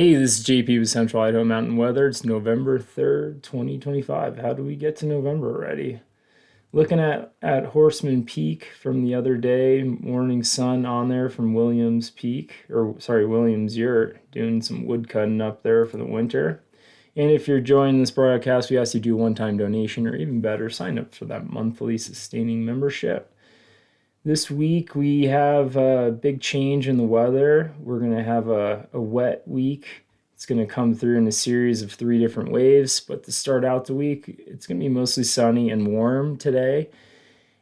Hey, this is JP with Central Idaho Mountain Weather. It's November 3rd, 2025. How do we get to November already? Looking at Horseman Peak from the other day, morning sun on there from Williams Peak, or sorry, Williams Yurt, doing some wood cutting up there for the winter. And if you're joining this broadcast, we ask you to do a one-time donation, or even better, sign up for that monthly sustaining membership. This week we have a big change in the weather. We're going to have a wet week. It's going to come through in a series of 3 different waves, but to start out the week, it's going to be mostly sunny and warm today.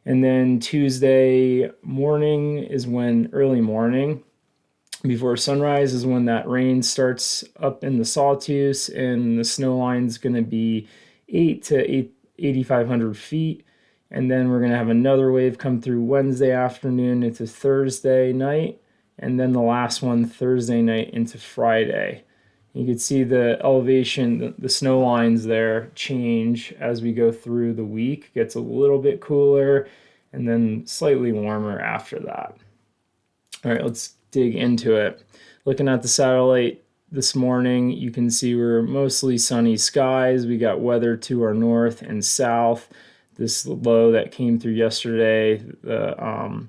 And then Tuesday morning is when early morning before sunrise is when that rain starts up in the Sawtooth, and the snow line is going to be 8,500 feet. And then we're going to have another wave come through Wednesday afternoon into Thursday night, and then the last one Thursday night into Friday. You can see the elevation, the snow lines there change as we go through the week. It gets a little bit cooler and then slightly warmer after that. All right, let's dig into it. Looking at the satellite this morning, you can see we're mostly sunny skies. We got weather to our north and south. This low that came through yesterday, that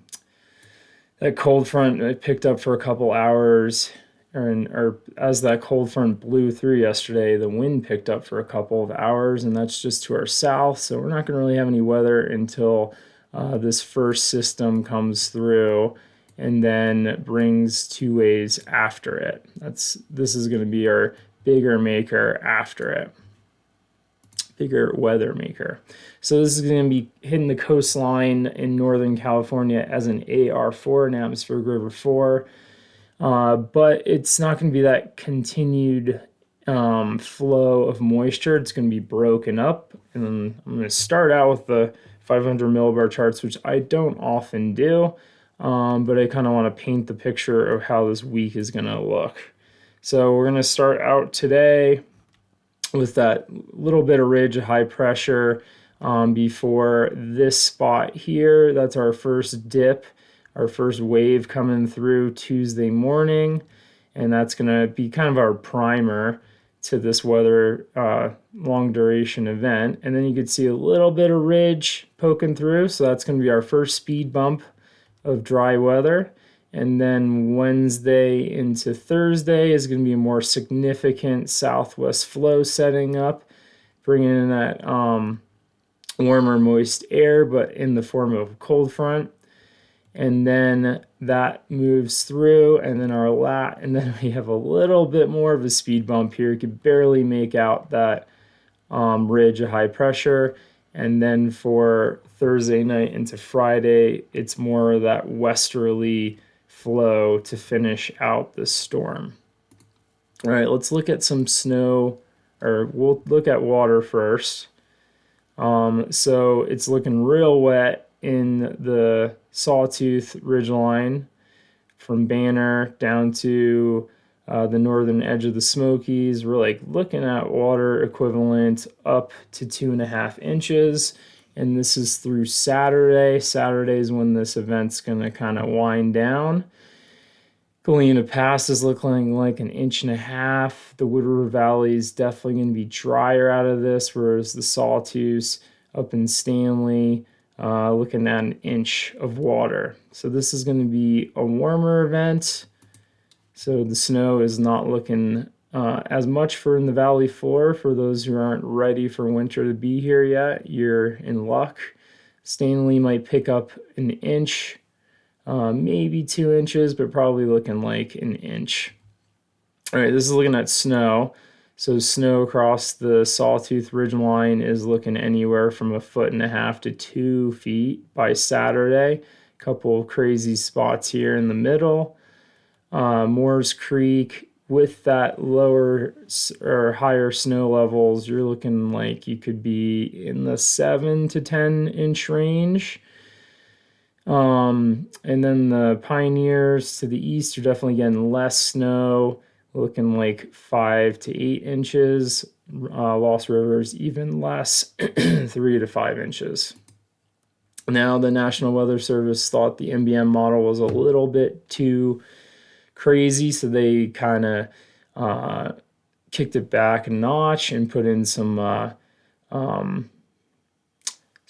cold front it picked up for a couple hours, or as that cold front blew through yesterday, the wind picked up for a couple of hours, and that's just to our south. So we're not going to really have any weather until this first system comes through and then brings 2 waves after it. This is going to be our bigger maker after it. Bigger weather maker. So this is going to be hitting the coastline in Northern California as an AR4, an atmospheric river 4. But it's not going to be that continued flow of moisture. It's going to be broken up. And I'm going to start out with the 500 millibar charts, which I don't often do, but I kind of want to paint the picture of how this week is going to look. So we're going to start out today with that little bit of ridge of high pressure before this spot here. That's our first dip, our first wave coming through Tuesday morning, and that's going to be kind of our primer to this weather long duration event. And then you could see a little bit of ridge poking through, so that's going to be our first speed bump of dry weather. And then Wednesday into Thursday is going to be a more significant southwest flow setting up, bringing in that warmer, moist air, but in the form of a cold front. And then that moves through, and then we have a little bit more of a speed bump here. You can barely make out that ridge of high pressure. And then for Thursday night into Friday, it's more of that westerly flow to finish out the storm. All right, let's look at some snow, or we'll look at water first. So it's looking real wet in the Sawtooth ridgeline from Banner down to the northern edge of the Smokies. We're like looking at water equivalent up to 2.5 inches. And this is through Saturday. Saturday is when this event's going to kind of wind down. Galena Pass is looking like 1.5 inches. The Wood River Valley is definitely going to be drier out of this, whereas the Sawtooth up in Stanley looking at 1 inch of water. So this is going to be a warmer event. So the snow is not looking as much for in the valley floor. For those who aren't ready for winter to be here yet, you're in luck. Stanley might pick up 1 inch, maybe 2 inches, but probably looking like 1 inch. All right, this is looking at snow. So snow across the Sawtooth Ridgeline is looking anywhere from 1.5 feet to 2 feet by Saturday. A couple of crazy spots here in the middle. Moores Creek, with that lower or higher snow levels, you're looking like you could be in the 7 to 10 inch range. And then the Pioneers to the east are definitely getting less snow, looking like 5 to 8 inches. Lost River's even less, 3 to 5 inches. Now, the National Weather Service thought the NBM model was a little bit too crazy, so they kind of kicked it back a notch and put in some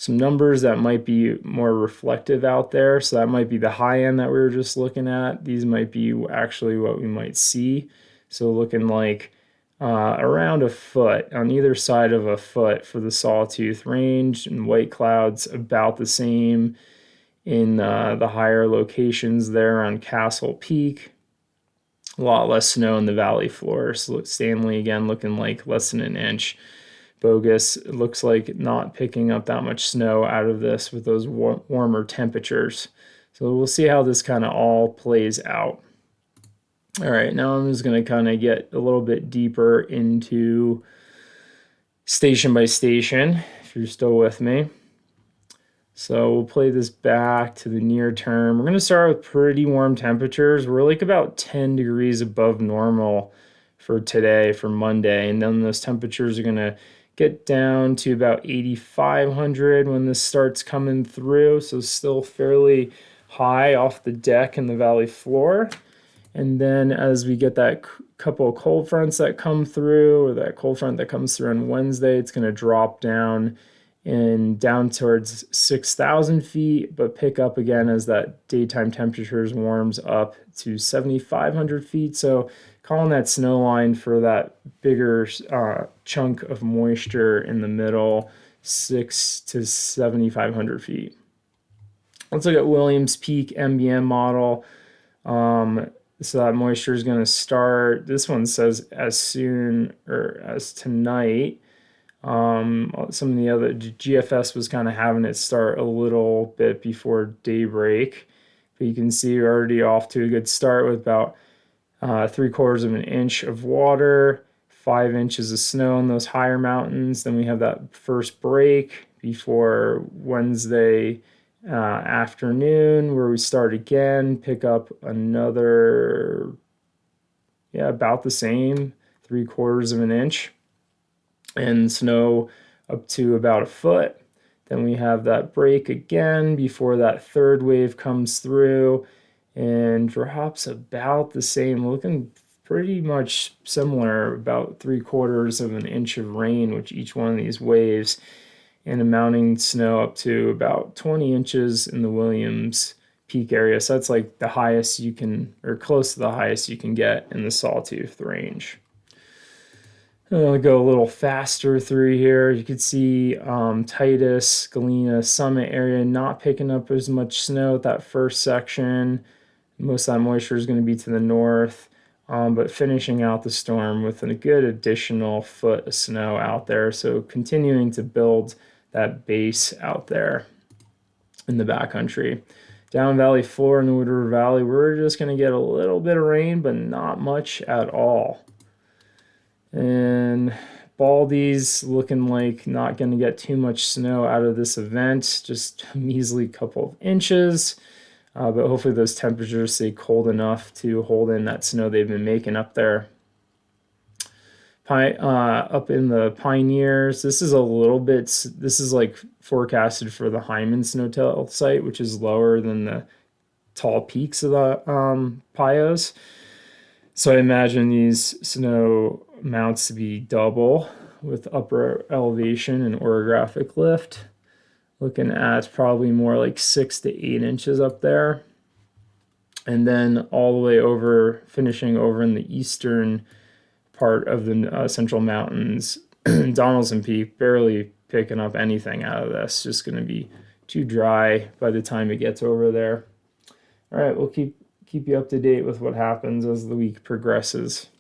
numbers that might be more reflective out there. So that might be the high end that we were just looking at. These might be actually what we might see. So looking like around a foot on either side of a foot for the Sawtooth Range, and white clouds about the same in the higher locations there on Castle Peak. A lot less snow in the valley floor. So Stanley again looking like less than an inch. Bogus, it looks like not picking up that much snow out of this with those warmer temperatures. So we'll see how this kind of all plays out. All right, now I'm just going to kind of get a little bit deeper into station by station, if you're still with me. So we'll play this back to the near term. We're going to start with pretty warm temperatures. We're like about 10 degrees above normal for today, for Monday. And then those temperatures are going to get down to about 8,500 when this starts coming through. So still fairly high off the deck in the valley floor. And then as we get that couple of cold fronts that come through, or that cold front that comes through on Wednesday, it's going to drop down towards 6,000 feet, but pick up again as that daytime temperatures warms up to 7,500 feet. So calling that snow line for that bigger chunk of moisture in the middle, 6 to 7,500 feet. Let's look at Williams Peak MBM model. So that moisture is going to start, this one says as soon or as tonight. Some of the other, GFS was kind of having it start a little bit before daybreak, but you can see we're already off to a good start with about 3/4 of an inch of water, 5 inches of snow in those higher mountains. Then we have that first break before Wednesday afternoon, where we start again, pick up another, about the same, 3/4 of an inch, and snow up to about a foot. Then we have that break again before that third wave comes through and drops about the same, looking pretty much similar, about 3/4 of an inch of rain with each one of these waves, and amounting snow up to about 20 inches in the Williams Peak area. So that's like the highest you can, or close to the highest you can get in the Sawtooth Range. I'll go a little faster through here. You can see Titus, Galena, Summit area not picking up as much snow at that first section. Most of that moisture is going to be to the north, but finishing out the storm with a good additional foot of snow out there. So continuing to build that base out there in the backcountry. Down valley floor in the Wood River Valley, we're just going to get a little bit of rain, but not much at all. And Baldy's looking like not going to get too much snow out of this event, just a measly couple of inches. But hopefully those temperatures stay cold enough to hold in that snow they've been making up there. Up in the Pioneers, this is like forecasted for the Hyman Snowtail site, which is lower than the tall peaks of the Pios. So I imagine these snow amounts to be double with upper elevation and orographic lift. Looking at probably more like 6 to 8 inches up there. And then all the way over, finishing over in the eastern part of the Central Mountains, Donaldson Peak, barely picking up anything out of this. Just going to be too dry by the time it gets over there. All right, we'll keep you up to date with what happens as the week progresses.